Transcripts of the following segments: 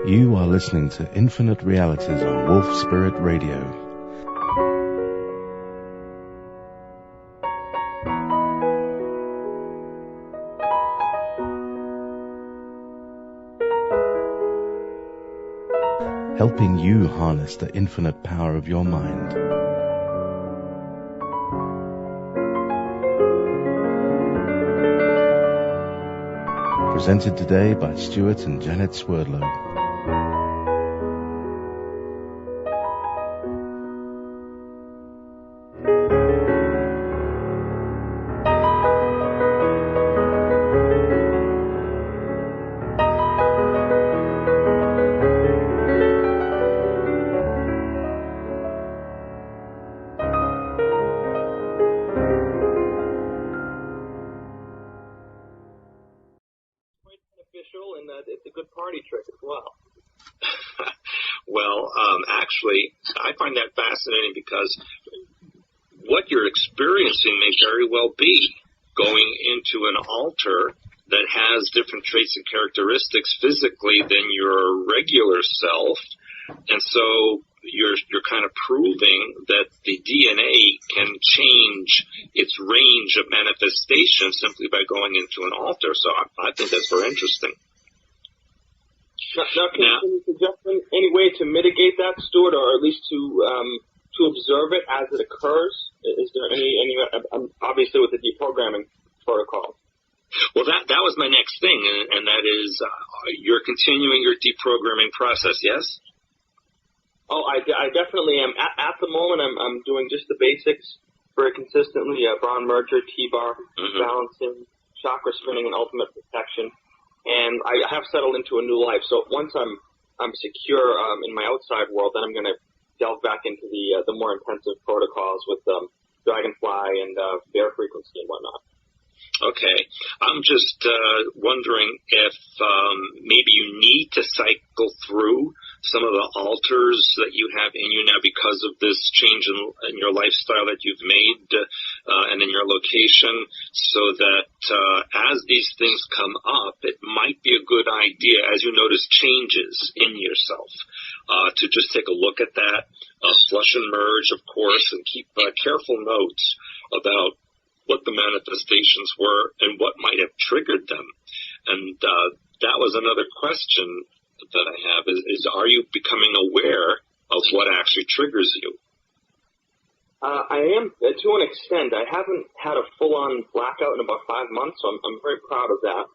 You are listening to Infinite Realities on Wolf Spirit Radio. Helping you harness the infinite power of your mind. Presented today by Stewart and Janet Swerdlow. And that it's a good party trick as well. Well, actually, I find that fascinating because what you're experiencing may very well be going into an altar that has different traits and characteristics physically than your regular self, and so you're kind of proving that the DNA can change its range of manifestation simply by going into an altar. So I think that's very interesting. Now, can you suggest any way to mitigate that, Stewart, or at least to observe it as it occurs? Is there any obviously with the deprogramming protocol? Well, that was my next thing, and that is you're continuing your deprogramming process, yes? Oh, I definitely am. At the moment, I'm doing just the basics very consistently: Braun merger, T-bar, balancing, chakra spinning, and ultimate protection. And I have settled into a new life. So once I'm secure in my outside world, then I'm going to delve back into the more intensive protocols with dragonfly and bear frequency and whatnot. Okay. I'm just wondering if maybe you need to cycle through some of the altars that you have in you now because of this change in your lifestyle that you've made and in your location, so that as these things come up, it might be a good idea, as you notice changes in yourself, to just take a look at that, flush and merge, of course, and keep careful notes about what the manifestations were and what might have triggered them. And that was another question that I have is are you becoming aware of what actually triggers you? I am, to an extent. I haven't had a full-on blackout in about 5 months, so I'm very proud of that.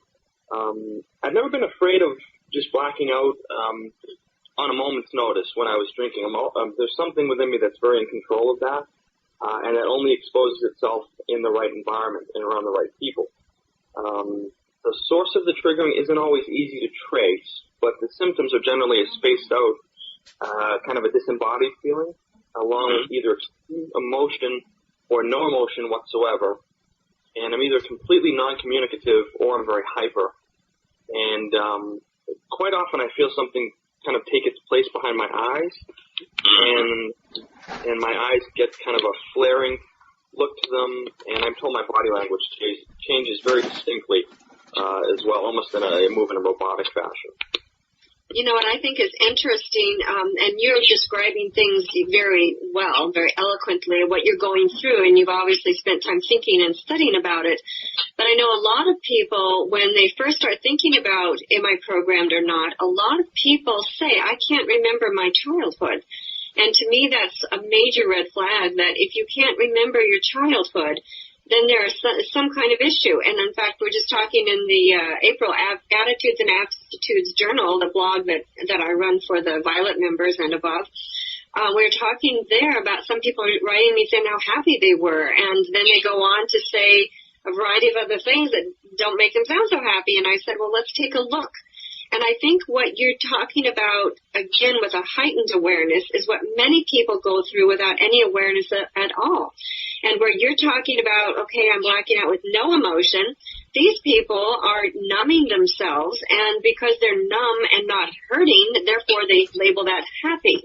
I've never been afraid of just blacking out on a moment's notice when I was drinking. There's something within me that's very in control of that, and it only exposes itself in the right environment and around the right people. The source of the triggering isn't always easy to trace, but the symptoms are generally a spaced out, kind of a disembodied feeling, along with either extreme emotion or no emotion whatsoever. And I'm either completely non-communicative or I'm very hyper. And quite often I feel something kind of take its place behind my eyes, and my eyes get kind of a flaring look to them, and I'm told my body language changes very distinctly as well, almost move in a robotic fashion. You know what I think is interesting, and you're describing things very well, very eloquently, what you're going through, and you've obviously spent time thinking and studying about it. But I know a lot of people, when they first start thinking about, am I programmed or not, a lot of people say, I can't remember my childhood. And to me, that's a major red flag, that if you can't remember your childhood, then there is some kind of issue. And in fact, we're just talking in the April Attitudes and Aptitudes Journal, the blog that I run for the Violet members and above. We're talking there about some people writing me saying how happy they were, and then they go on to say a variety of other things that don't make them sound so happy. And I said, well, let's take a look. And I think what you're talking about, again, with a heightened awareness, is what many people go through without any awareness at all. And where you're talking about, okay, I'm blacking out with no emotion, these people are numbing themselves, and because they're numb and not hurting, therefore they label that happy,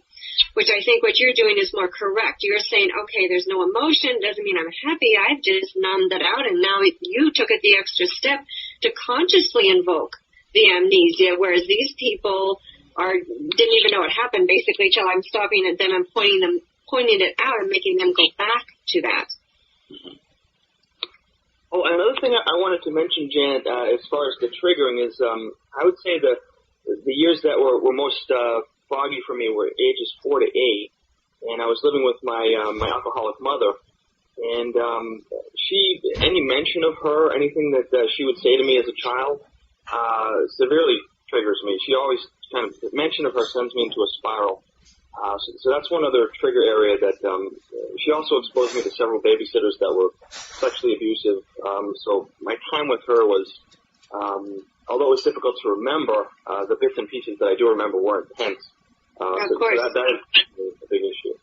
which I think what you're doing is more correct. You're saying, okay, there's no emotion, doesn't mean I'm happy, I've just numbed it out, and now you took it the extra step to consciously invoke the amnesia, whereas these people or didn't even know it happened, basically, till I'm stopping it, then I'm pointing it out and making them go back to that. Oh, another thing I wanted to mention, Janet, as far as the triggering is, I would say the years that were most foggy for me were ages 4 to 8, and I was living with my alcoholic mother, and any mention of her, anything that she would say to me as a child, severely triggers me. She always kind of, mention of her sends me into a spiral. So that's one other trigger area that, she also exposed me to several babysitters that were sexually abusive. So my time with her was, although it was difficult to remember, the bits and pieces that I do remember were intense. Of course. So that is a big issue.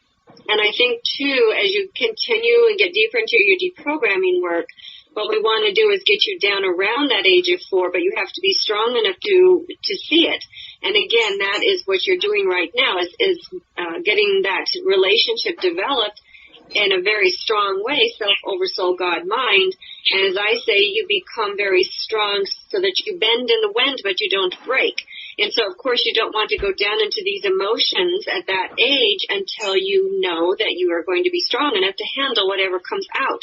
And I think, too, as you continue and get deeper into your deprogramming work, what we want to do is get you down around that age of 4, but you have to be strong enough to see it. And again, that is what you're doing right now, is getting that relationship developed in a very strong way, self over soul, God, mind. And as I say, you become very strong so that you bend in the wind, but you don't break. And so, of course, you don't want to go down into these emotions at that age until you know that you are going to be strong enough to handle whatever comes out.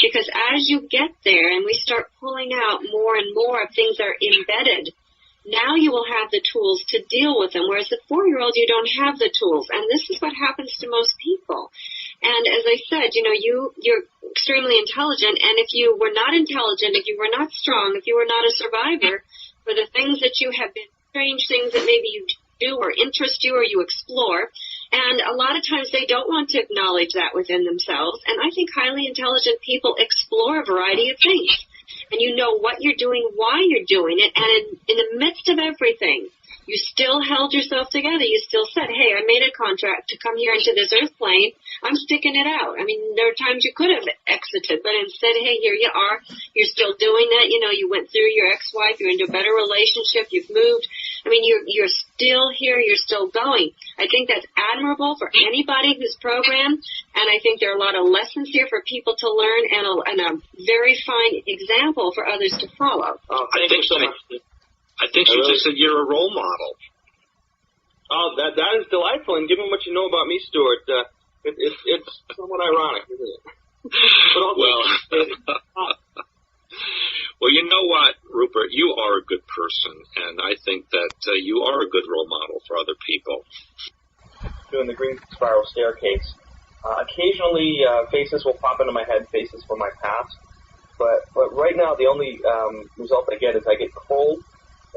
Because as you get there and we start pulling out more and more of things that are embedded, now you will have the tools to deal with them, whereas the 4-year-old, you don't have the tools. And this is what happens to most people. And as I said, you're extremely intelligent, and if you were not intelligent, if you were not strong, if you were not a survivor, for the things that you have been, strange things that maybe you do or interest you or you explore, and a lot of times they don't want to acknowledge that within themselves, and I think highly intelligent people explore a variety of things. And you know what you're doing, why you're doing it, and in the midst of everything, you still held yourself together. You still said, hey, I made a contract to come here into this earth plane. I'm sticking it out. I mean, there are times you could have exited, but instead, hey, here you are. You're still doing that. You went through your ex-wife. You're into a better relationship. You've moved. I mean, you're still here. You're still going. I think that's admirable for anybody who's programmed, and I think there are a lot of lessons here for people to learn and a very fine example for others to follow. Thank you so much. I think you just said you're a role model. Oh, that is delightful. And given what you know about me, Stewart, it's somewhat ironic, isn't it? But also, well, you know what, Rupert? You are a good person, and I think that you are a good role model for other people. Doing the green spiral staircase. Occasionally, faces will pop into my head, faces from my past. But right now, the only result I get is I get cold,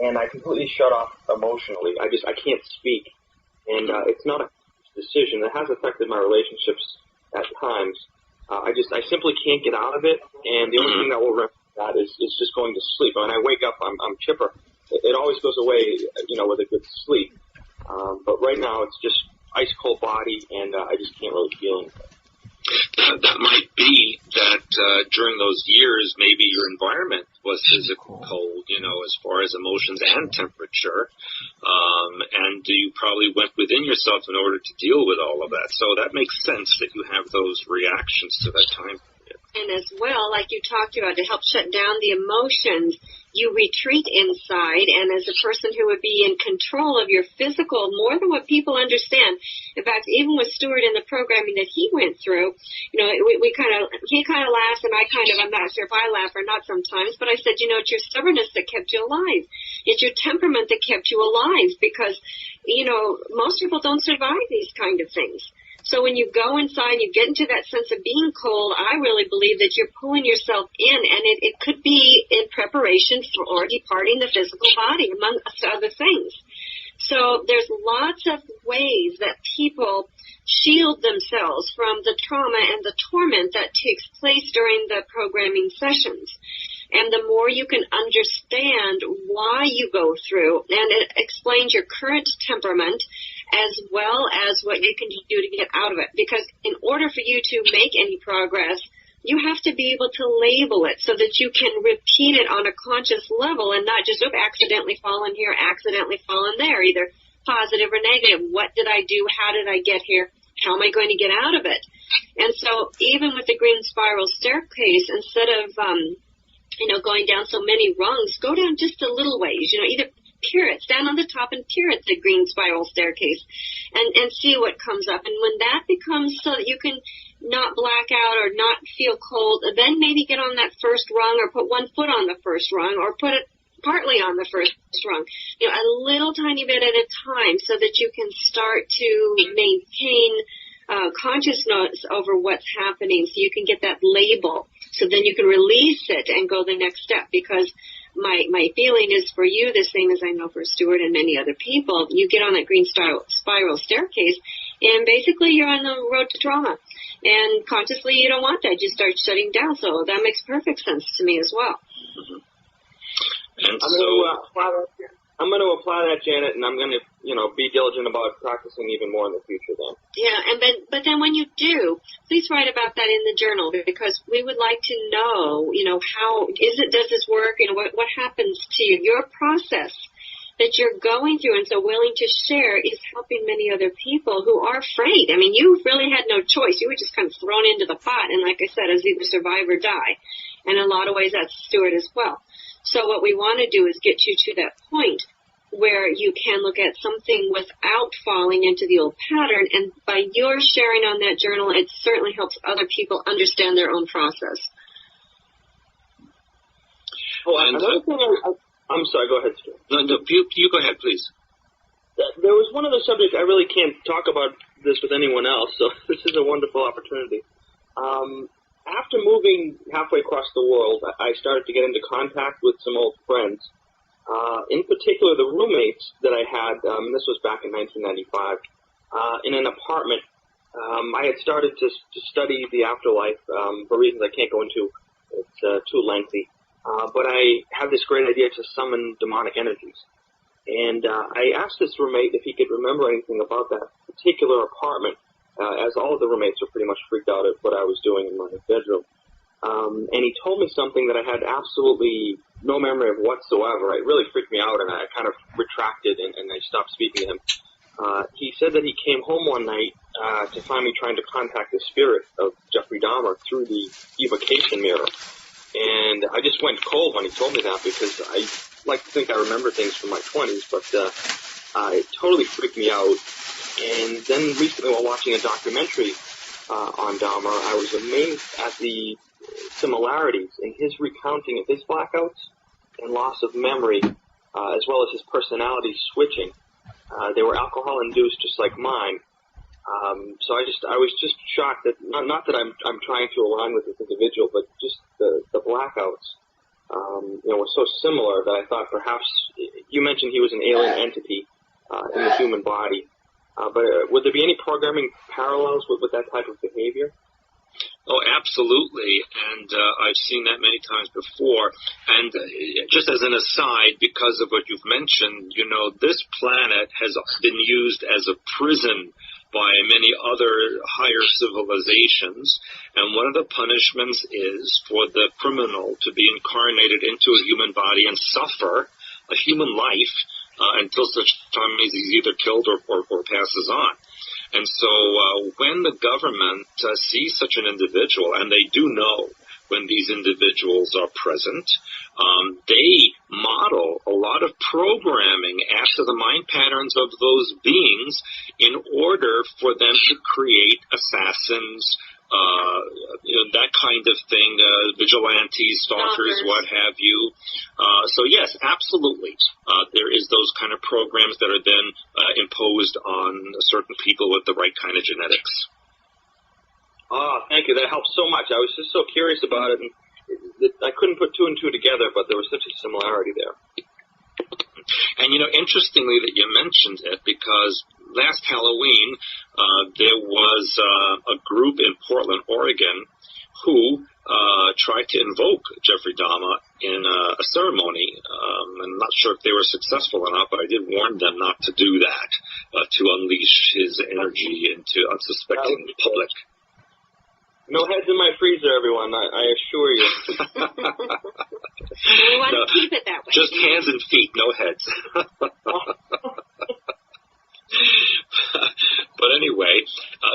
and I completely shut off emotionally. I can't speak. And it's not a decision. It has affected my relationships at times. I simply can't get out of it, and the only thing that will remedy that is just going to sleep. When I wake up, I'm chipper. It always goes away, with a good sleep. But right now, it's just ice cold body, and I just can't really feel anything. That might be that during those years, maybe your environment was physical cold, as far as emotions and temperature, and you probably went within yourself in order to deal with all of that. So that makes sense that you have those reactions to that time period. And as well, like you talked about, to help shut down the emotions, you retreat inside, and as a person who would be in control of your physical more than what people understand. In fact, even with Stewart in the programming that he went through, he kind of laughs, and I'm not sure if I laugh or not sometimes, but I said, it's your stubbornness that kept you alive. It's your temperament that kept you alive, because, most people don't survive these kind of things. So when you go inside, you get into that sense of being cold, I really believe that you're pulling yourself in, and it could be in preparation for departing the physical body, among other things. So there's lots of ways that people shield themselves from the trauma and the torment that takes place during the programming sessions. And the more you can understand why you go through, and it explains your current temperament, as well as what you can do to get out of it. Because in order for you to make any progress, you have to be able to label it so that you can repeat it on a conscious level and not just accidentally fall in here, accidentally fall in there, either positive or negative. What did I do? How did I get here? How am I going to get out of it? And so even with the green spiral staircase, instead of going down so many rungs, go down just a little ways. Either peer it. Stand on the top and peer at the green spiral staircase and see what comes up. And when that becomes so that you can not black out or not feel cold, then maybe get on that first rung or put one foot on the first rung or put it partly on the first rung, a little tiny bit at a time so that you can start to maintain consciousness over what's happening so you can get that label so then you can release it and go the next step. Because my feeling is for you the same as I know for Stewart and many other people. You get on that green spiral staircase and basically you're on the road to trauma. And consciously you don't want that. You start shutting down. So that makes perfect sense to me as well. Mm-hmm. And I'm going to apply that, Janet, and I'm going to, be diligent about practicing even more in the future then. Yeah, but then when you do, please write about that in the journal because we would like to know, how does this work? What happens to you? Your process that you're going through and so willing to share is helping many other people who are afraid. I mean, you really had no choice. You were just kind of thrown into the pot, and like I said, as either survive or die. And in a lot of ways, that's Stewart as well. So what we want to do is get you to that point where you can look at something without falling into the old pattern. And by your sharing on that journal, it certainly helps other people understand their own process. Oh, another thing I'm sorry, go ahead, Stewart. No, you go ahead, please. There was one other subject. I really can't talk about this with anyone else, so this is a wonderful opportunity. After moving halfway across the world, I started to get into contact with some old friends. In particular, the roommates that I had, this was back in 1995, in an apartment. I had started to study the afterlife for reasons I can't go into. It's too lengthy. But I had this great idea to summon demonic energies. And I asked this roommate if he could remember anything about that particular apartment, as all of the roommates were pretty much freaked out at what I was doing in my bedroom. And he told me something that I had absolutely no memory of whatsoever. It really freaked me out, and I kind of retracted, and I stopped speaking to him. He said that he came home one night to find me trying to contact the spirit of Jeffrey Dahmer through the evocation mirror. And I just went cold when he told me that because I like to think I remember things from my 20s, but it totally freaked me out. And then recently while watching a documentary on Dahmer, I was amazed at the similarities in his recounting of his blackouts and loss of memory, as well as his personality switching. They were alcohol-induced just like mine. So I was just shocked that, not that I'm trying to align with this individual, but just the blackouts, were so similar that I thought perhaps, you mentioned he was an alien entity, in the human body. But would there be any programming parallels with that type of behavior? Oh, absolutely, and I've seen that many times before. And just as an aside, because of what you've mentioned, this planet has been used as a prison by many other higher civilizations, and one of the punishments is for the criminal to be incarnated into a human body and suffer a human life until such time as he's either killed or passes on. And so when the government sees such an individual, and they do know when these individuals are present, they model a lot of programming after the mind patterns of those beings in order for them to create assassins, that kind of thing, vigilantes, stalkers, what have you. So yes, absolutely. There is those kind of programs that are then imposed on certain people with the right kind of genetics. Oh, thank you. That helps so much. I was just so curious about it, and I couldn't put two and two together, but there was such a similarity there. And, interestingly that you mentioned it, because last Halloween, there was a group in Portland, Oregon, who tried to invoke Jeffrey Dahmer in a ceremony. I'm not sure if they were successful or not, but I did warn them not to do that, to unleash his energy into unsuspecting public. No heads in my freezer, everyone, I assure you. We want to keep it that way. Just hands and feet, no heads. But anyway,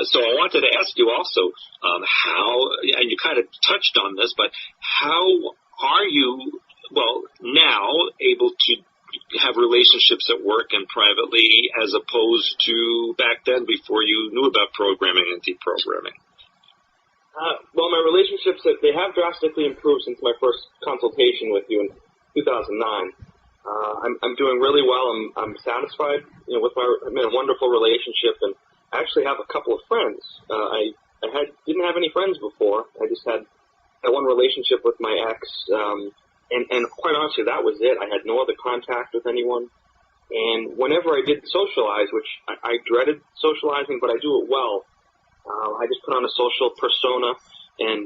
so I wanted to ask you also how, and you kind of touched on this, but how are you, now able to have relationships at work and privately as opposed to back then before you knew about programming and deprogramming? Well, my relationships, they have drastically improved since my first consultation with you in 2009. I'm doing really well. I'm satisfied, I'm in a wonderful relationship, and I actually have a couple of friends. I didn't have any friends before. I just had that one relationship with my ex, and quite honestly, that was it. I had no other contact with anyone. And whenever I did socialize, which I dreaded socializing, but I do it well, I just put on a social persona, and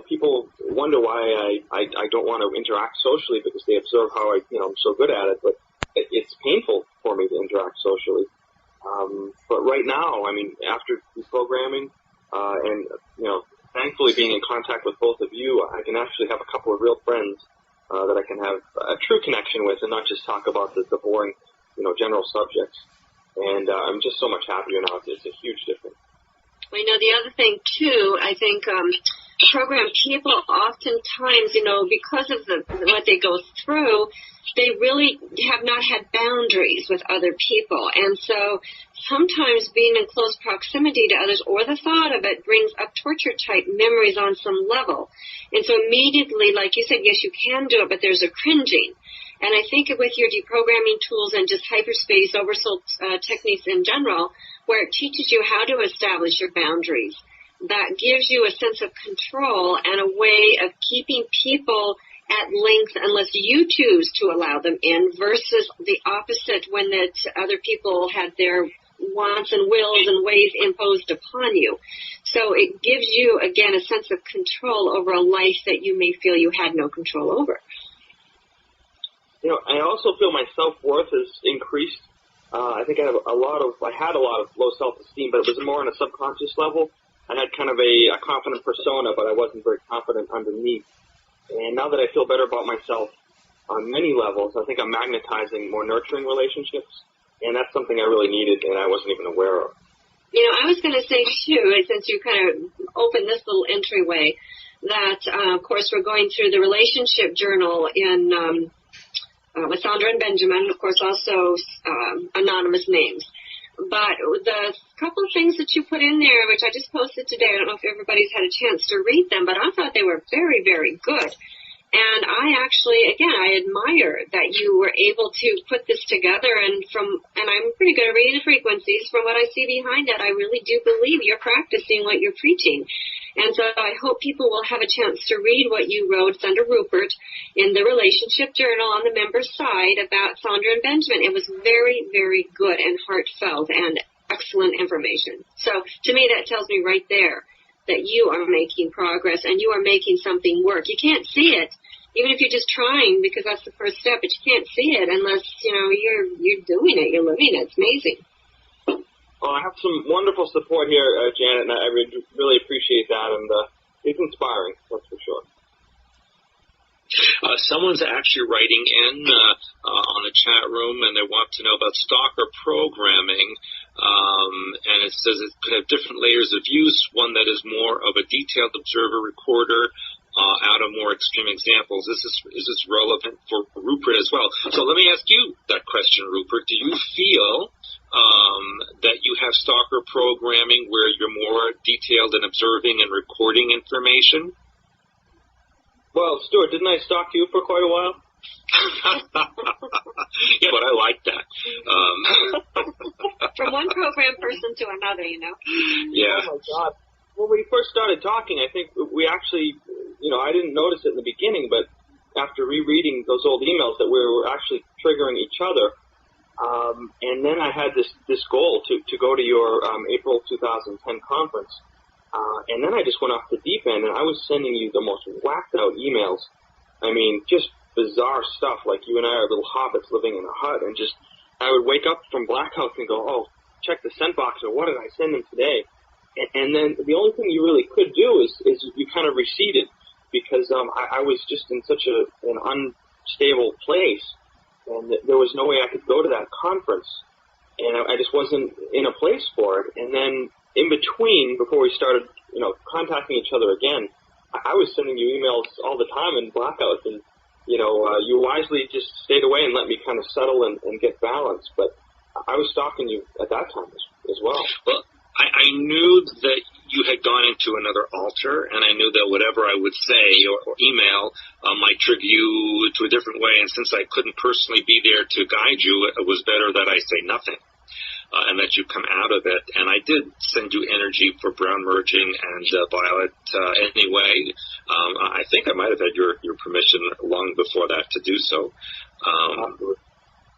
people wonder why I don't want to interact socially because they observe how I'm so good at it. But it's painful for me to interact socially. But right now, after deprogramming, and thankfully being in contact with both of you, I can actually have a couple of real friends that I can have a true connection with, and not just talk about the boring, general subjects. And I'm just so much happier now. It's a huge difference. Well, the other thing, too, I think program people oftentimes, because of what they go through, they really have not had boundaries with other people. And so sometimes being in close proximity to others or the thought of it brings up torture-type memories on some level. And so immediately, like you said, yes, you can do it, but there's a cringing. And I think with your deprogramming tools and just hyperspace oversoul techniques in general, where it teaches you how to establish your boundaries, that gives you a sense of control and a way of keeping people at length unless you choose to allow them in, versus the opposite when that other people had their wants and wills and ways imposed upon you. So it gives you, again, a sense of control over a life that you may feel you had no control over. I also feel my self-worth has increased. I think I had a lot of low self-esteem, but it was more on a subconscious level. I had kind of a confident persona, but I wasn't very confident underneath. And now that I feel better about myself on many levels, I think I'm magnetizing more nurturing relationships, and that's something I really needed and I wasn't even aware of. I was going to say, too, since you kind of opened this little entryway, that, of course, we're going through the relationship journal in with Sandra and Benjamin, of course, also anonymous names. But the couple of things that you put in there, which I just posted today, I don't know if everybody's had a chance to read them, but I thought they were very, very good. And I actually, again, I admire that you were able to put this together, and I'm pretty good at reading the frequencies. From what I see behind it, I really do believe you're practicing what you're preaching. And so I hope people will have a chance to read what you wrote. It's under Rupert in the relationship journal on the members' side about Sandra and Benjamin. It was very, very good and heartfelt and excellent information. So to me, that tells me right there that you are making progress and you are making something work. You can't see it, even if you're just trying, because that's the first step, but you can't see it unless, you're doing it, you're living it. It's amazing. Well, I have some wonderful support here, Janet, and I really appreciate that, and it's inspiring, that's for sure. Someone's actually writing in on the chat room, and they want to know about Stalker programming, and it says it could have different layers of use, one that is more of a detailed observer recorder, out of more extreme examples. Is this relevant for Rupert as well? So let me ask you that question, Rupert. Do you feel that you have Stalker programming where you're more detailed in observing and recording information? Well, Stewart, didn't I stalk you for quite a while? Yeah, but I like that. From one program person to another, Yeah. Oh, my God. When we first started talking, I think we actually, I didn't notice it in the beginning, but after rereading those old emails that we were actually triggering each other, and then I had this goal to go to your April 2010 conference, and then I just went off the deep end, and I was sending you the most whacked-out emails. Just bizarre stuff, like you and I are little hobbits living in a hut, and just I would wake up from blackouts and go, oh, check the sent box, or what did I send them today? And then the only thing you really could do is you kind of receded, because I was just in such an unstable place, and there was no way I could go to that conference, and I just wasn't in a place for it. And then in between, before we started, contacting each other again, I was sending you emails all the time in blackouts, and you wisely just stayed away and let me kind of settle and get balanced. But I was stalking you at that time as well. Well, I knew that you had gone into another altar, and I knew that whatever I would say or email might trigger you to a different way. And since I couldn't personally be there to guide you, it was better that I say nothing. And that you come out of it. And I did send you energy for brown merging and violet anyway. I think I might have had your permission long before that to do so.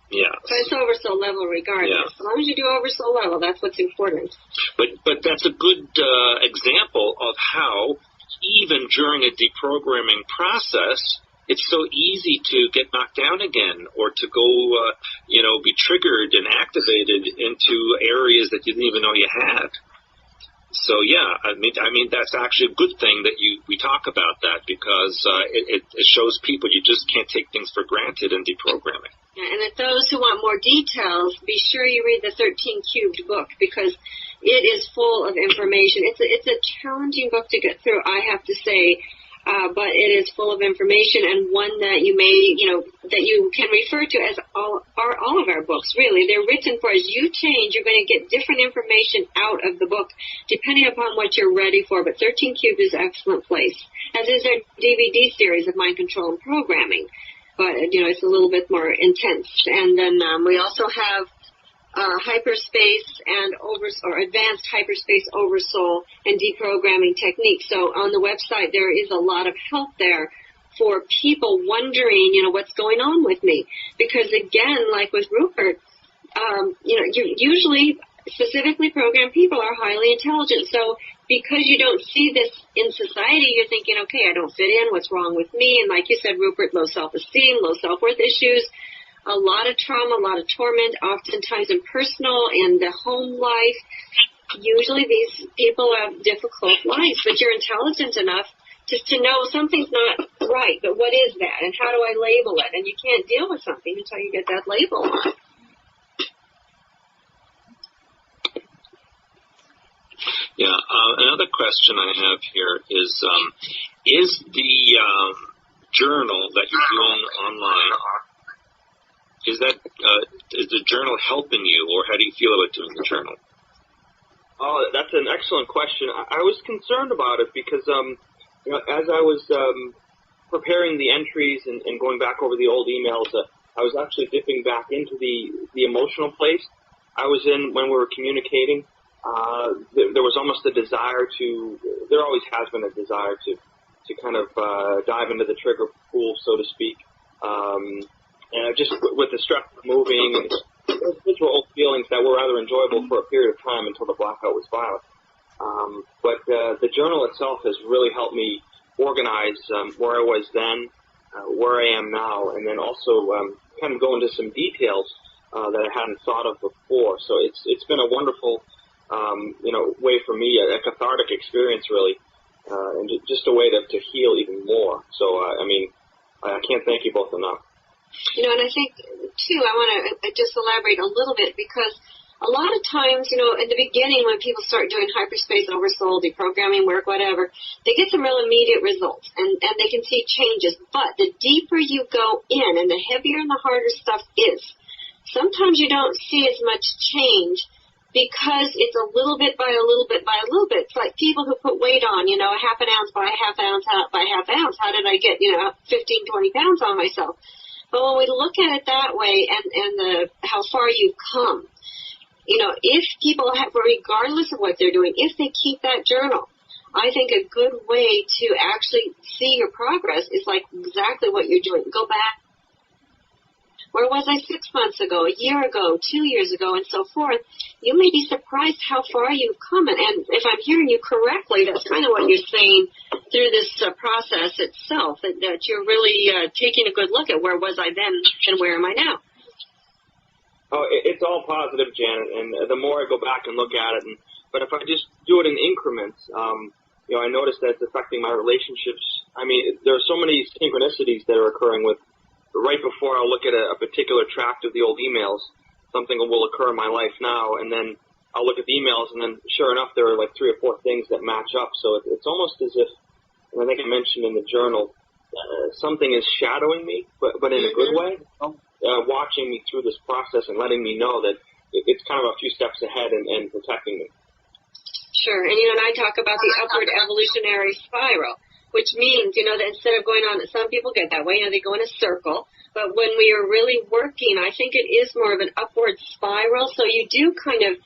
Yeah. So it's oversoul level regardless. Yeah. As long as you do oversoul level, that's what's important. But that's a good example of how even during a deprogramming process, it's so easy to get knocked down again or to go, be triggered and activated into areas that you didn't even know you had. So, yeah, I mean that's actually a good thing that we talk about that because it shows people you just can't take things for granted in deprogramming. Yeah, and if those who want more details, be sure you read the 13 Cubed book because it is full of information. It's a challenging book to get through, I have to say. But it is full of information and one that you may, that you can refer to as all of our books, really. They're written for as you change, you're going to get different information out of the book depending upon what you're ready for. But 13 Cubed is an excellent place, as is our DVD series of mind control and programming. But, it's a little bit more intense. And then we also have hyperspace and advanced hyperspace oversoul and deprogramming techniques. So on the website there is a lot of help there for people wondering, what's going on with me. Because again, like with Rupert, usually specifically programmed people are highly intelligent. So because you don't see this in society, you're thinking, okay, I don't fit in, what's wrong with me? And like you said, Rupert, low self-esteem, low self-worth issues, a lot of trauma, a lot of torment, oftentimes in personal and the home life. Usually these people have difficult lives, but you're intelligent enough just to know something's not right, but what is that, and how do I label it? And you can't deal with something until you get that label on. Yeah, another question I have here is the journal that you're doing online, is the journal helping you, or how do you feel about doing the journal? Oh, that's an excellent question. I was concerned about it because, as I was preparing the entries and going back over the old emails, I was actually dipping back into the emotional place I was in when we were communicating. There was almost a desire there always has been a desire to kind of dive into the trigger pool, so to speak. And just with the stress of moving, and those were old feelings that were rather enjoyable for a period of time until the blackout was violent. But the journal itself has really helped me organize where I was then, where I am now, and then also kind of go into some details that I hadn't thought of before. So it's been a wonderful way for me, a cathartic experience, really, and just a way to heal even more. So, I can't thank you both enough. And I think, too, I want to just elaborate a little bit because a lot of times, in the beginning when people start doing hyperspace, oversoul, deprogramming work, whatever, they get some real immediate results and they can see changes. But the deeper you go in and the heavier and the harder stuff is, sometimes you don't see as much change because it's a little bit by a little bit by a little bit. It's like people who put weight on, a half an ounce by half an ounce by half ounce. How did I get, 15, 20 pounds on myself? But when we look at it that way and how far you've come, if people have, regardless of what they're doing, if they keep that journal, I think a good way to actually see your progress is like exactly what you're doing. Go back. Where was I 6 months ago, a year ago, 2 years ago, and so forth? You may be surprised how far you've come. And if I'm hearing you correctly, that's kind of what you're saying through this process itself, that you're really taking a good look at where was I then and where am I now. Oh, it's all positive, Janet, and the more I go back and look at it, but if I just do it in increments, I notice that it's affecting my relationships. There are so many synchronicities that are occurring with. Right before I'll look at a particular tract of the old emails, something will occur in my life now, and then I'll look at the emails, and then sure enough, there are like 3 or 4 things that match up. So it's almost as if, and I think I mentioned in the journal, something is shadowing me, but in a good way, watching me through this process and letting me know that it's kind of a few steps ahead and protecting me. Sure. And, and I talk about the upward evolutionary spiral, which means, that instead of going on, some people get that way, they go in a circle. But when we are really working, I think it is more of an upward spiral. So you do kind of,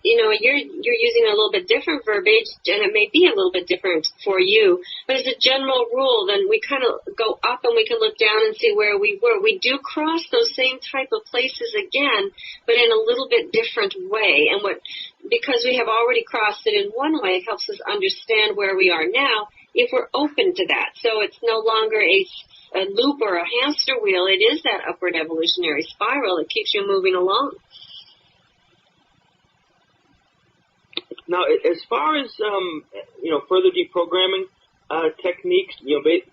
you're using a little bit different verbiage, and it may be a little bit different for you. But as a general rule, then we kind of go up and we can look down and see where we were. We do cross those same type of places again, but in a little bit different way. And because we have already crossed it in one way, it helps us understand where we are now if we're open to that. So it's no longer a loop or a hamster wheel. It is that upward evolutionary spiral that keeps you moving along. Now, as far as further deprogramming techniques,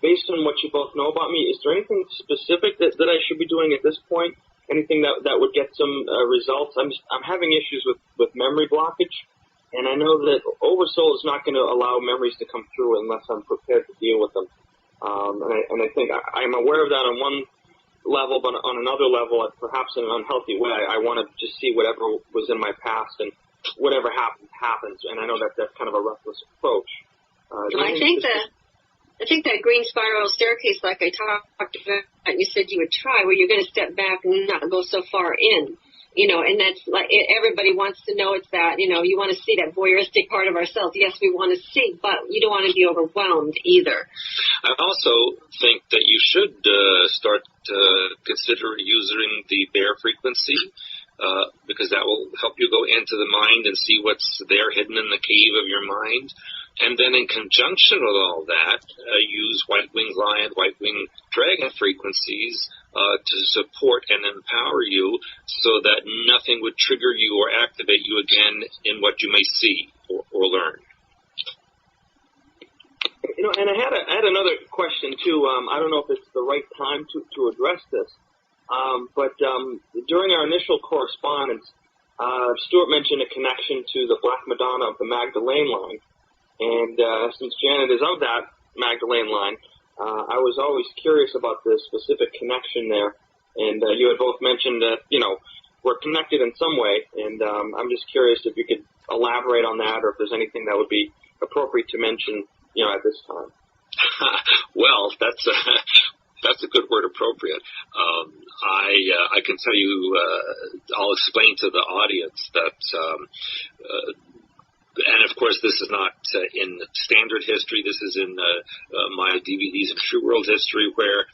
based on what you both know about me, is there anything specific that I should be doing at this point? Anything that would get some results? I'm having issues with memory blockage, and I know that Oversoul is not going to allow memories to come through unless I'm prepared to deal with them. And I think I'm aware of that on one level, but on another level, perhaps in an unhealthy way, I want to just see whatever was in my past and whatever happens, and I know that's kind of a reckless approach. I think that green spiral staircase, like I talked about, you said you would try, where you're going to step back and not go so far in, and that's like everybody wants to know it's that, you want to see that voyeuristic part of ourselves. Yes, we want to see, but you don't want to be overwhelmed either. I also think that you should start to consider using the bear frequency. Because that will help you go into the mind and see what's there hidden in the cave of your mind. And then in conjunction with all that, use white-winged lion, white-winged dragon frequencies to support and empower you so that nothing would trigger you or activate you again in what you may see or learn. And I had another question, too. I don't know if it's the right time to address this. But during our initial correspondence, Stewart mentioned a connection to the Black Madonna of the Magdalene line. And since Janet is of that Magdalene line, I was always curious about the specific connection there. And you had both mentioned that, we're connected in some way. And I'm just curious if you could elaborate on that or if there's anything that would be appropriate to mention, at this time. Well, that's a good word, appropriate. I can tell you, I'll explain to the audience that, and of course this is not in standard history, this is in my DVDs of True World History, where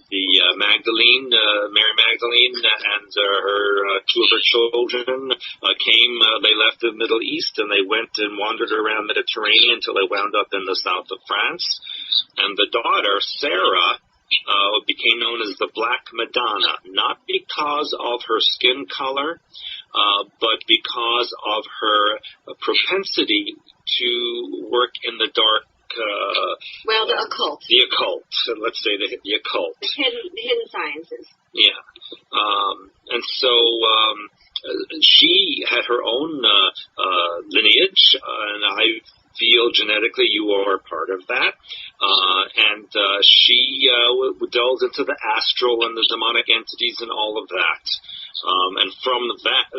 the Magdalene, Mary Magdalene and two of her children came, they left the Middle East and they went and wandered around Mediterranean until they wound up in the south of France. And the daughter, Sarah, became known as the Black Madonna, not because of her skin color, but because of her propensity to work in the dark. The occult. The occult. Let's say the occult. The hidden sciences. Yeah. And so she had her own lineage, and I feel genetically you are part of that. And she delved into the astral and the demonic entities and all of that. And from that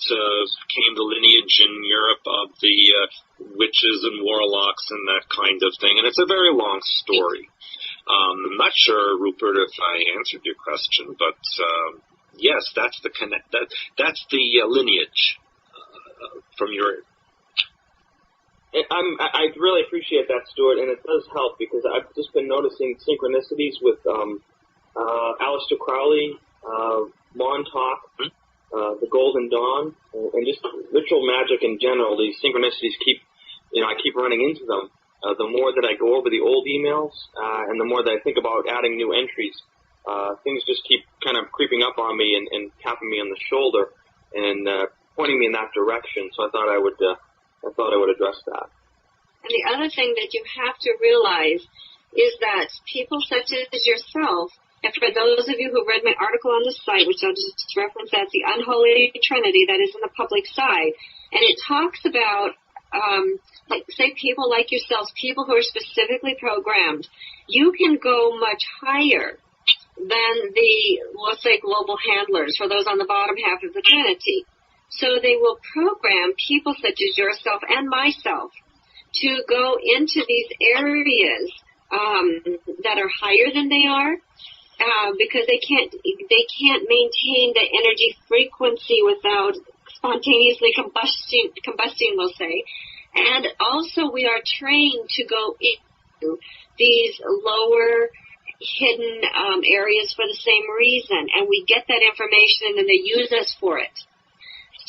came the lineage in Europe of the witches and warlocks and that kind of thing. And it's a very long story. I'm not sure, Rupert, if I answered your question, but yes, that's the lineage from your. I really appreciate that, Stewart, and it does help because I've just been noticing synchronicities with Aleister Crowley, Montauk, the Golden Dawn, and just ritual magic in general. These synchronicities I keep running into them. The more that I go over the old emails, and the more that I think about adding new entries, things just keep kind of creeping up on me and tapping me on the shoulder and pointing me in that direction. So I thought I would address that. And the other thing that you have to realize is that people such as yourself, and for those of you who read my article on the site, which I'll just reference, that's the Unholy Trinity that is in the public side, and it talks about like say people like yourselves, people who are specifically programmed, you can go much higher than the, let's say, global handlers, for those on the bottom half of the Trinity. So they will program people such as yourself and myself to go into these areas that are higher than they are, because they can't maintain the energy frequency without spontaneously combusting, we'll say. And also we are trained to go into these lower hidden areas for the same reason, and we get that information and then they use us for it.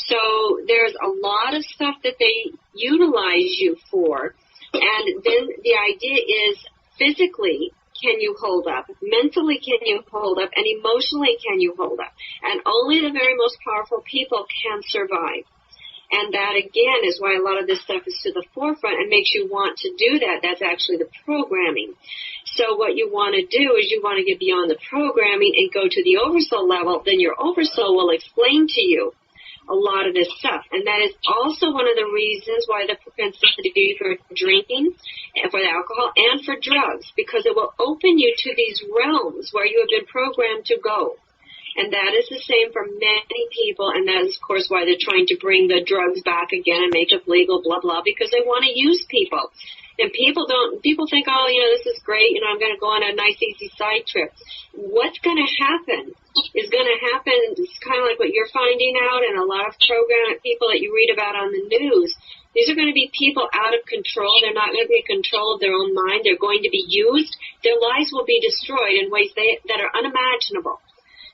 So there's a lot of stuff that they utilize you for, and then the idea is physically, can you hold up? Mentally, can you hold up? And emotionally, can you hold up? And only the very most powerful people can survive. And that, again, is why a lot of this stuff is to the forefront and makes you want to do that. That's actually the programming. So what you want to do is you want to get beyond the programming and go to the oversoul level. Then your oversoul will explain to you a lot of this stuff. And that is also one of the reasons why the propensity for drinking and for the alcohol and for drugs, because it will open you to these realms where you have been programmed to go. And that is the same for many people, and that is, of course, why they're trying to bring the drugs back again and make it legal, blah, blah, because they want to use people. And people think, oh, this is great, I'm going to go on a nice, easy side trip. What's going to happen is going to happen, it's kind of like what you're finding out and a lot of people that you read about on the news. These are going to be people out of control. They're not going to be in control of their own mind. They're going to be used. Their lives will be destroyed in ways that are unimaginable,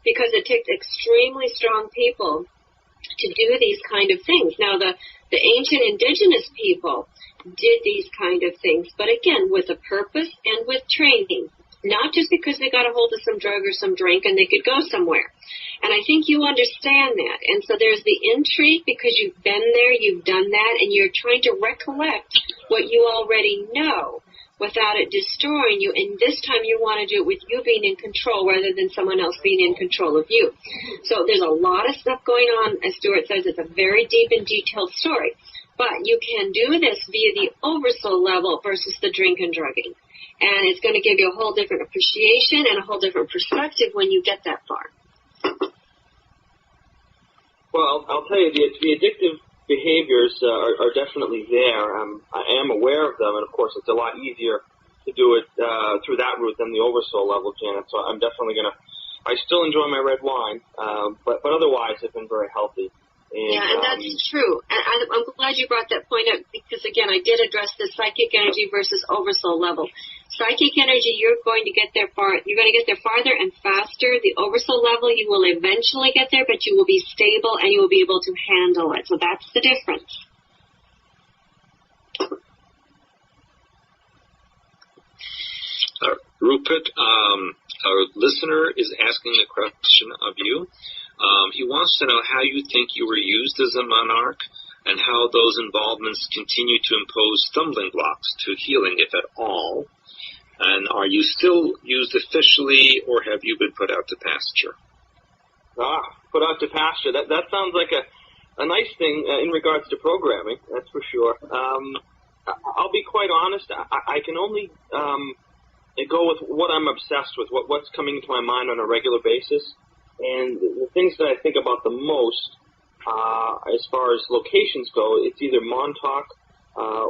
because it takes extremely strong people to do these kind of things. Now, the ancient indigenous people did these kind of things, but again, with a purpose and with training, not just because they got a hold of some drug or some drink and they could go somewhere. And I think you understand that. And so there's the intrigue because you've been there, you've done that, and you're trying to recollect what you already know without it destroying you. And this time you want to do it with you being in control rather than someone else being in control of you. So there's a lot of stuff going on. As Stewart says, it's a very deep and detailed story. But you can do this via the oversoul level versus the drink and drugging. And it's going to give you a whole different appreciation and a whole different perspective when you get that far. Well, I'll tell you, the addictive behaviors are definitely there. I am aware of them, and of course it's a lot easier to do it through that route than the oversoul level, Janet. So I'm definitely going to, I still enjoy my red wine, but otherwise I've been very healthy. And that's true. And I'm glad you brought that point up because, again, I did address the psychic energy versus oversoul level. Psychic energy, you're going to get there you're going to get there farther and faster. The oversoul level, you will eventually get there, but you will be stable and you will be able to handle it. So that's the difference. Rupert, our listener is asking a question of you. He wants to know how you think you were used as a monarch and how those involvements continue to impose stumbling blocks to healing, if at all. And are you still used officially, or have you been put out to pasture? Put out to pasture. That sounds like a nice thing in regards to programming, that's for sure. I'll be quite honest. I can only go with what I'm obsessed with, what's coming to my mind on a regular basis. And the things that I think about the most, as far as locations go, it's either Montauk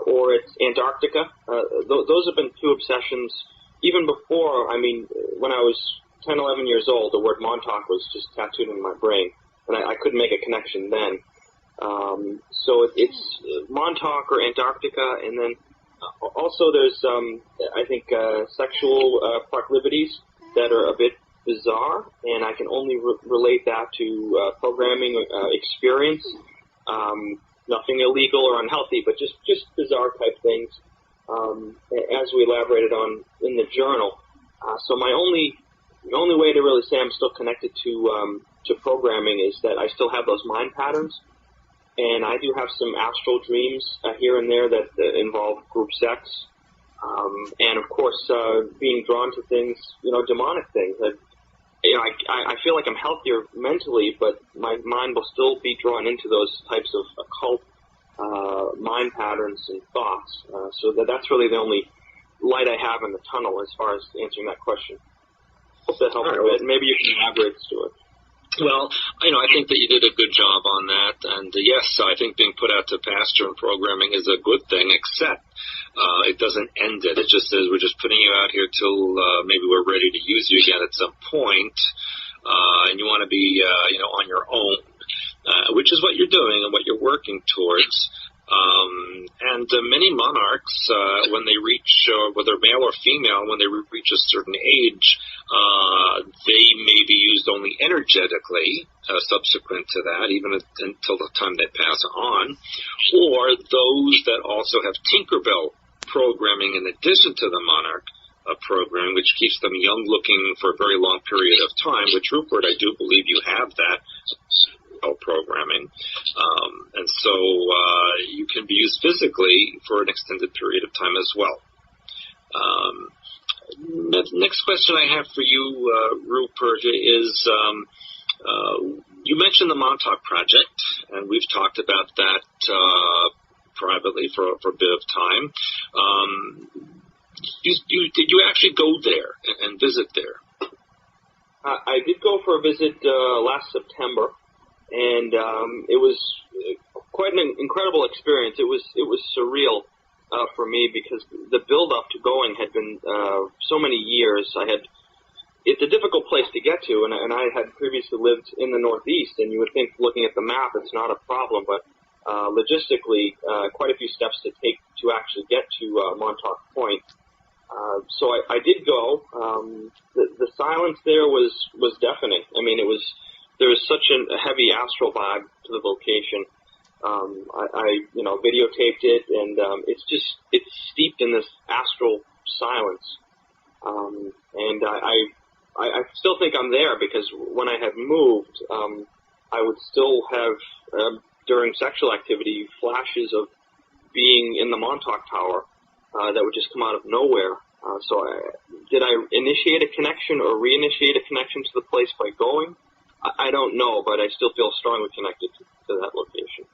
or it's Antarctica. Those have been two obsessions even before. When I was 10, 11 years old, the word Montauk was just tattooed in my brain, and I couldn't make a connection then. So it's Montauk or Antarctica, and then also there's, I think, sexual proclivities that are a bit bizarre, and I can only relate that to programming experience. Nothing illegal or unhealthy, but just bizarre type things, as we elaborated on in the journal. So the only way to really say I'm still connected to programming is that I still have those mind patterns, and I do have some astral dreams here and there that involve group sex, and of course being drawn to things, demonic things. I feel like I'm healthier mentally, but my mind will still be drawn into those types of occult mind patterns and thoughts. So that's really the only light I have in the tunnel as far as answering that question. Hope that helps a bit. Maybe you can elaborate, Stewart. Well, I think that you did a good job on that, and yes, I think being put out to pasture and programming is a good thing, except it doesn't end it. It just says we're just putting you out here till maybe we're ready to use you again at some point, and you want to be, on your own, which is what you're doing and what you're working towards. And many monarchs, when they reach, whether male or female, when they reach a certain age, they may be used only energetically subsequent to that, even until the time they pass on, or those that also have Tinkerbell programming in addition to the Monarch program, which keeps them young-looking for a very long period of time, which, Rupert, I do believe you have that programming. And so you can be used physically for an extended period of time as well. The next question I have for you, Rupert, is you mentioned the Montauk project, and we've talked about that privately for a bit of time. Did you actually go there and visit there? I did go for a visit last September, and it was quite an incredible experience. It was surreal for me because the build-up to going had been so many years. It's a difficult place to get to, and I had previously lived in the Northeast, and you would think, looking at the map, it's not a problem, but logistically, quite a few steps to take to actually get to Montauk Point. So I did go. The silence there was deafening. I mean, there was such a heavy astral vibe to the location. I videotaped it, and it's steeped in this astral silence. And I still think I'm there because when I had moved, I would still have, during sexual activity, flashes of being in the Montauk Tower that would just come out of nowhere. Did I initiate a connection or reinitiate a connection to the place by going? I don't know, but I still feel strongly connected to that location.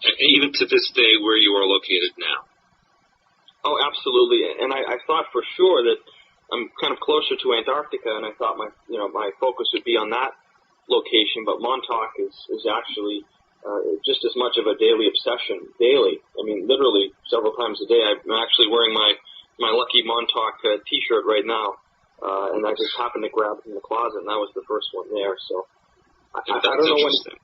And even to this day, where you are located now? Oh, absolutely. And I thought for sure that I'm kind of closer to Antarctica, and I thought my focus would be on that location. But Montauk is actually just as much of a daily obsession. Daily, I mean, literally several times a day. I'm actually wearing my lucky Montauk T-shirt right now, and I just happened to grab it from the closet, and that was the first one there. So I don't know when to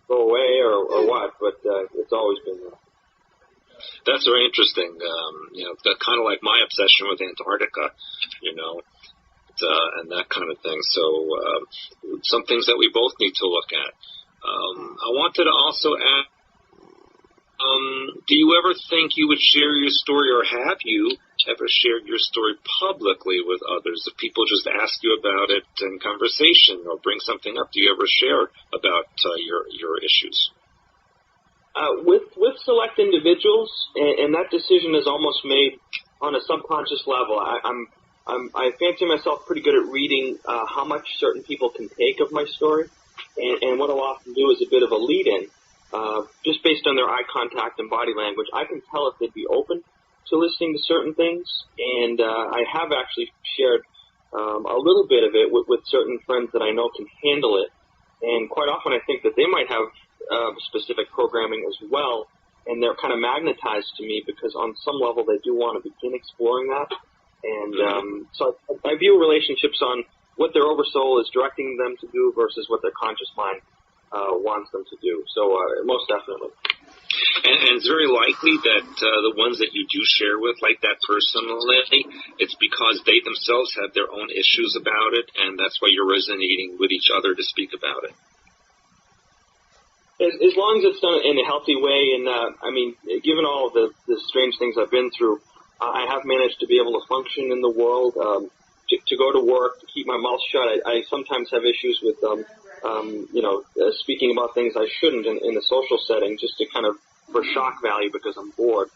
go away or what, but it's always been there. That's very interesting. That kind of like my obsession with Antarctica, and that kind of thing. So some things that we both need to look at. I wanted to also ask, do you ever think you would share your story, or have you ever shared your story publicly with others? If people just ask you about it in conversation or bring something up, do you ever share about your issues? With select individuals, and that decision is almost made on a subconscious level. I fancy myself pretty good at reading how much certain people can take of my story, and what I'll often do is a bit of a lead-in, just based on their eye contact and body language. I can tell if they'd be open to listening to certain things, and I have actually shared a little bit of it with certain friends that I know can handle it, and quite often I think that they might have specific programming as well, and they're kind of magnetized to me because on some level they do want to begin exploring that. And so I view relationships on what their oversoul is directing them to do versus what their conscious mind wants them to do. So most definitely. And it's very likely that the ones that you do share with, like that personally, it's because they themselves have their own issues about it, and that's why you're resonating with each other to speak about it. As long as it's done in a healthy way, and given all of the strange things I've been through, I have managed to be able to function in the world, to go to work, to keep my mouth shut. I sometimes have issues with, speaking about things I shouldn't in a social setting, just to kind of for shock value because I'm bored.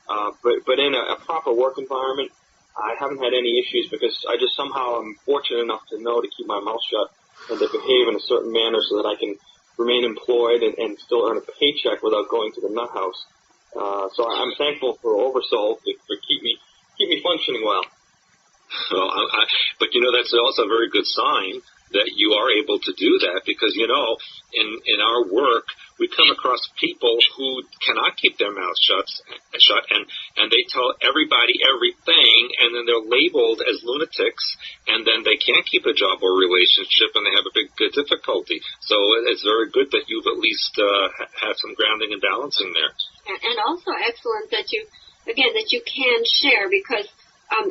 But in a proper work environment, I haven't had any issues because I just somehow am fortunate enough to know to keep my mouth shut and to behave in a certain manner so that I can remain employed and still earn a paycheck without going to the nut house. So I'm thankful for Oversoul for keep me functioning well. Well, but that's also a very good sign that you are able to do that, because in our work we come across people who cannot keep their mouths shut, and they tell everybody everything, and then they're labeled as lunatics, and then they can't keep a job or relationship, and they have a big difficulty. So it's very good that you've at least had some grounding and balancing there. And also excellent that you can share, because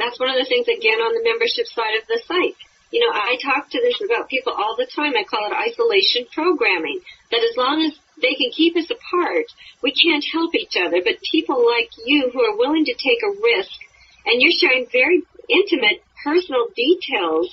that's one of the things, again, on the membership side of the site. I talk to this about people all the time. I call it isolation programming, that as long as they can keep us apart, we can't help each other. But people like you who are willing to take a risk, and you're sharing very intimate, personal details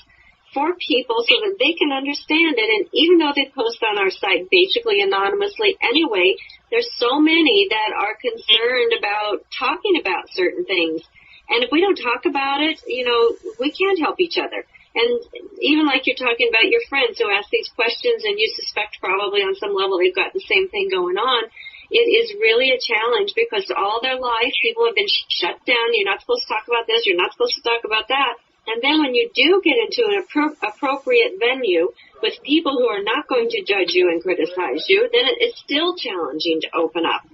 for people so that they can understand it. And even though they post on our site basically anonymously anyway, there's so many that are concerned about talking about certain things. And if we don't talk about it, we can't help each other. And even like you're talking about your friends who ask these questions, and you suspect probably on some level they've got the same thing going on, it is really a challenge, because all their life people have been shut down. You're not supposed to talk about this. You're not supposed to talk about that. And then when you do get into an appropriate venue with people who are not going to judge you and criticize you, then it's still challenging to open up.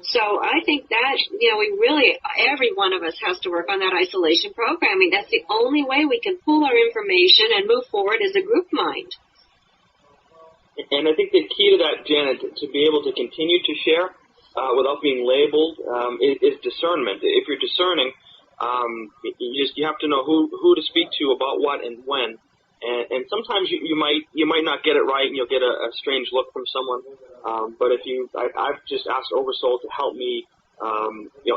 So I think that, every one of us has to work on that isolation programming. That's the only way we can pull our information and move forward as a group mind. And I think the key to that, Janet, to be able to continue to share without being labeled is discernment. If you're discerning, you have to know who to speak to about what and when. And sometimes you might not get it right, and you'll get a strange look from someone. But I've just asked Oversoul to help me,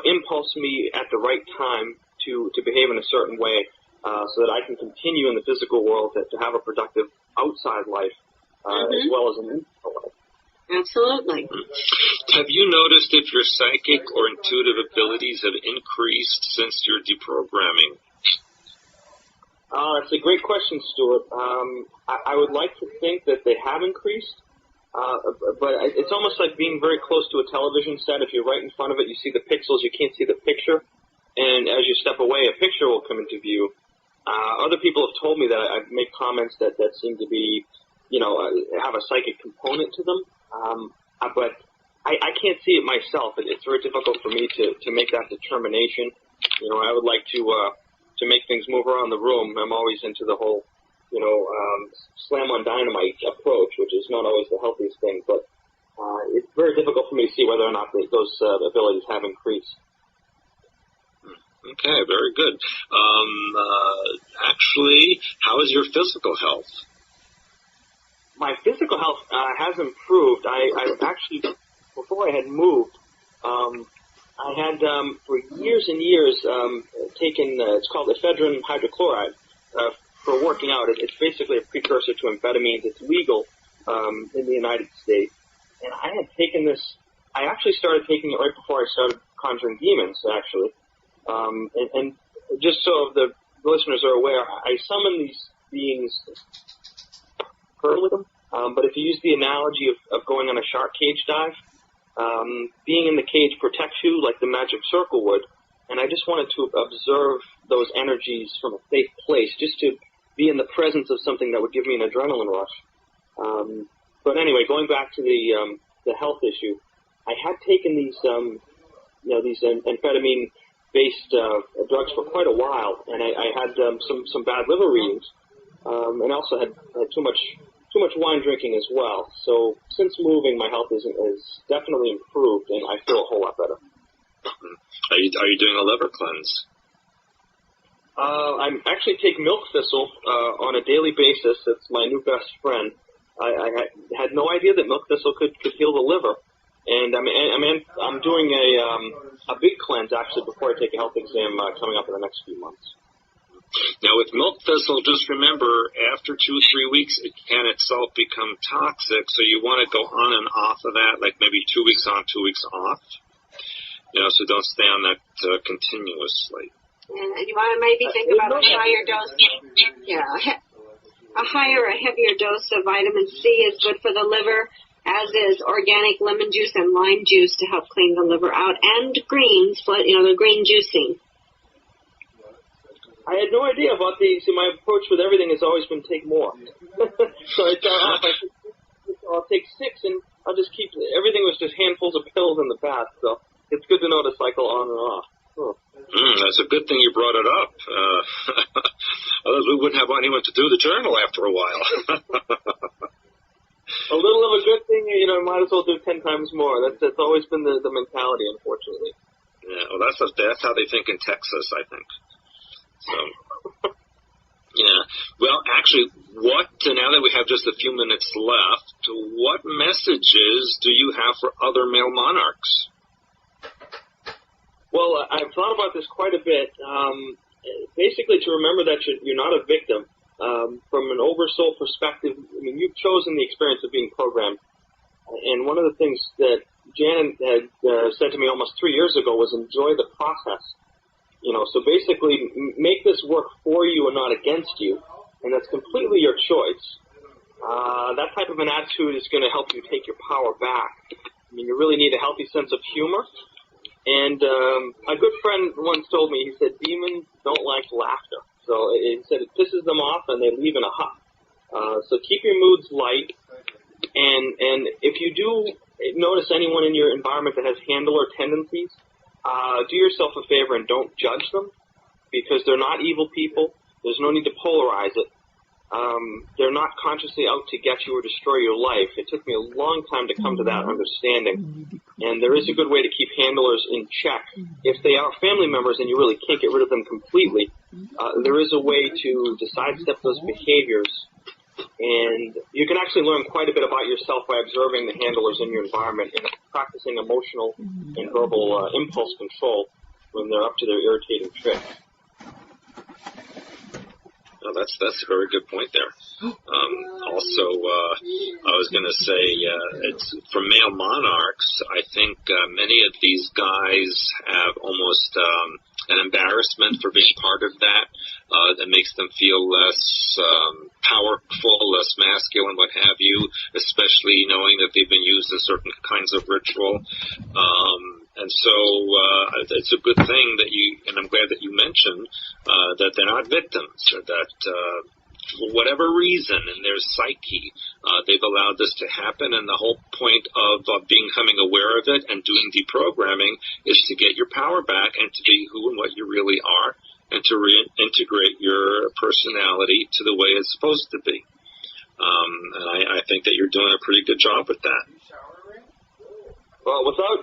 impulse me at the right time to behave in a certain way, so that I can continue in the physical world to have a productive outside life, as well as an inside life. Absolutely. Have you noticed if your psychic or intuitive abilities have increased since your deprogramming? That's a great question, Stewart. I would like to think that they have increased, but it's almost like being very close to a television set. If you're right in front of it, you see the pixels, you can't see the picture, and as you step away, a picture will come into view. Other people have told me that I make comments that seem to be, have a psychic component to them, but I can't see it myself. It's very difficult for me to make that determination. I would like to make things move around the room. I'm always into the whole, slam on dynamite approach, which is not always the healthiest thing, but it's very difficult for me to see whether or not those abilities have increased. Okay, very good. Actually, how is your physical health? My physical health has improved. I actually, before I had moved, I had, for years and years, taken, it's called ephedrine hydrochloride, for working out. It's basically a precursor to amphetamines. It's legal, in the United States. And I had taken this, I actually started taking it right before I started conjuring demons, actually. And just so the listeners are aware, I summon these beings with them. But if you use the analogy of going on a shark cage dive, being in the cage protects you like the magic circle would, and I just wanted to observe those energies from a safe place, just to be in the presence of something that would give me an adrenaline rush. But anyway, going back to the health issue, I had taken these amphetamine-based drugs for quite a while, and I had some bad liver readings, and also had too much wine drinking as well. So since moving, my health is definitely improved, and I feel a whole lot better. Are you doing a liver cleanse? I actually take milk thistle on a daily basis. It's my new best friend. I had no idea that milk thistle could heal the liver, and I'm doing a big cleanse actually before I take a health exam coming up in the next few months. Now, with milk thistle, just remember, after 2-3 weeks, it can itself become toxic, so you want to go on and off of that, like maybe 2 weeks on, 2 weeks off. So don't stay on that continuously. And you want to maybe think about a higher dose. Yeah, a higher or heavier dose of vitamin C is good for the liver. as is organic lemon juice and lime juice to help clean the liver out, and greens, the green juicing. I had no idea about my approach with everything has always been take more. So I thought, I'll take 6 and I'll just keep, everything was just handfuls of pills in the past, so it's good to know to cycle on and off. Oh. That's a good thing you brought it up. Otherwise we wouldn't have anyone to do the journal after a while. A little of a good thing, might as well do 10 times more. That's always been the mentality, unfortunately. Yeah, well, that's how they think in Texas, I think. So, yeah. Well, actually, now that we have just a few minutes left, what messages do you have for other male monarchs? Well, I've thought about this quite a bit. Basically, to remember that you're not a victim. From an oversoul perspective, you've chosen the experience of being programmed. And one of the things that Janet had said to me almost 3 years ago was enjoy the process. So basically, make this work for you and not against you, and that's completely your choice. That type of an attitude is going to help you take your power back. You really need a healthy sense of humor. And a good friend once told me, he said, demons don't like laughter. So he said it pisses them off and they leave in a huff. So keep your moods light. And if you do notice anyone in your environment that has handler tendencies, do yourself a favor and don't judge them, because they're not evil people. There's no need to polarize it. They're not consciously out to get you or destroy your life. It took me a long time to come to that understanding. And there is a good way to keep handlers in check. If they are family members and you really can't get rid of them completely, there is a way to sidestep those behaviors. And you can actually learn quite a bit about yourself by observing the handlers in your environment and practicing emotional and verbal impulse control when they're up to their irritating tricks. Oh, that's a very good point there. Also, I was going to say, it's for male monarchs, I think many of these guys have almost an embarrassment for being part of that. That makes them feel less powerful, less masculine, what have you, especially knowing that they've been used in certain kinds of ritual. And so it's a good thing that and I'm glad that you mentioned that they're not victims, or that for whatever reason in their psyche, they've allowed this to happen, and the whole point of becoming aware of it and doing deprogramming is to get your power back and to be who and what you really are, and to reintegrate your personality to the way it's supposed to be. And I think that you're doing a pretty good job with that. Well, without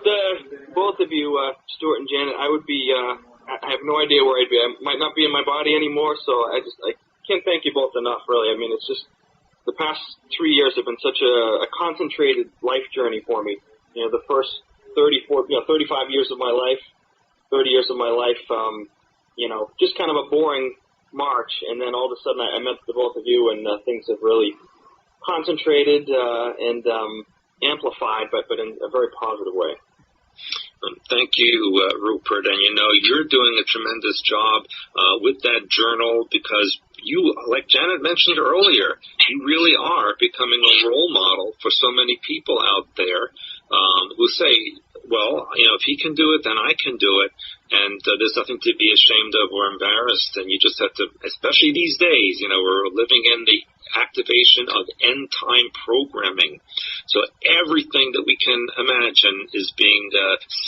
both of you, Stewart and Janet, I would be, I have no idea where I'd be. I might not be in my body anymore, so I can't thank you both enough, really. It's just, the past 3 years have been such a concentrated life journey for me. The first 35 years of my life, 30 years of my life, just kind of a boring march, and then all of a sudden I met the both of you, and things have really concentrated and amplified, but in a very positive way. Thank you, Rupert. And you're doing a tremendous job with that journal, because you, like Janet mentioned earlier, you really are becoming a role model for so many people out there who say, well, if he can do it, then I can do it. And there's nothing to be ashamed of or embarrassed. And you just have to, especially these days, we're living in the activation of end-time programming. So everything that we can imagine is being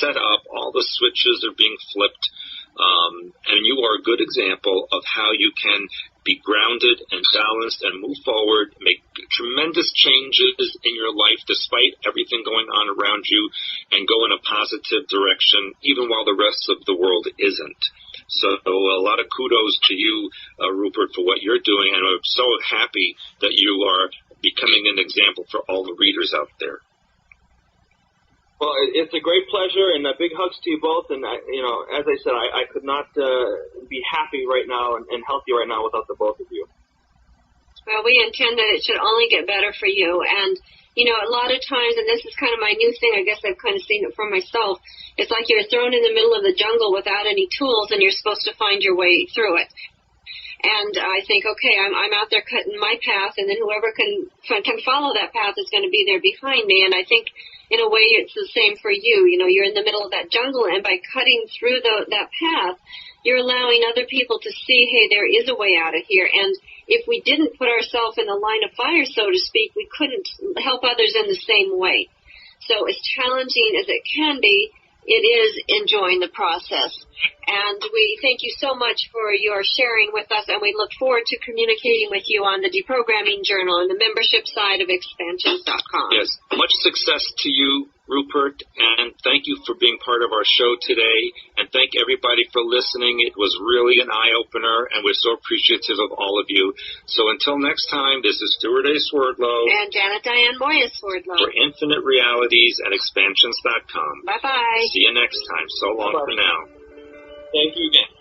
set up. All the switches are being flipped. And you are a good example of how you can be grounded and balanced and move forward, make tremendous changes in your life despite everything going on around you, and go in a positive direction even while the rest of the world isn't. So a lot of kudos to you, Rupert, for what you're doing, and I'm so happy that you are becoming an example for all the readers out there. Well, it's a great pleasure, and big hugs to you both. And as I said, I could not be happy right now and healthy right now without the both of you. Well, we intend that it should only get better for you. And a lot of times, and this is kind of my new thing, I guess I've kind of seen it for myself, it's like you're thrown in the middle of the jungle without any tools, and you're supposed to find your way through it. And I think, okay, I'm out there cutting my path, and then whoever can follow that path is going to be there behind me. And I think, in a way, it's the same for you. You know, you're in the middle of that jungle, and by cutting through that path, you're allowing other people to see, hey, there is a way out of here. And if we didn't put ourselves in the line of fire, so to speak, we couldn't help others in the same way. So as challenging as it can be, it is enjoying the process. And we thank you so much for your sharing with us, and we look forward to communicating with you on the Deprogramming Journal and the membership side of expansions.com. Yes, much success to you, Rupert, and thank you for being part of our show today, and thank everybody for listening. It was really an eye-opener, and we're so appreciative of all of you. So until next time, this is Stewart A. Swerdlow and Janet Diane Moya Swerdlow for Infinite Realities and Expansions.com. Bye-bye. See you next time. So long for now. Thank you again.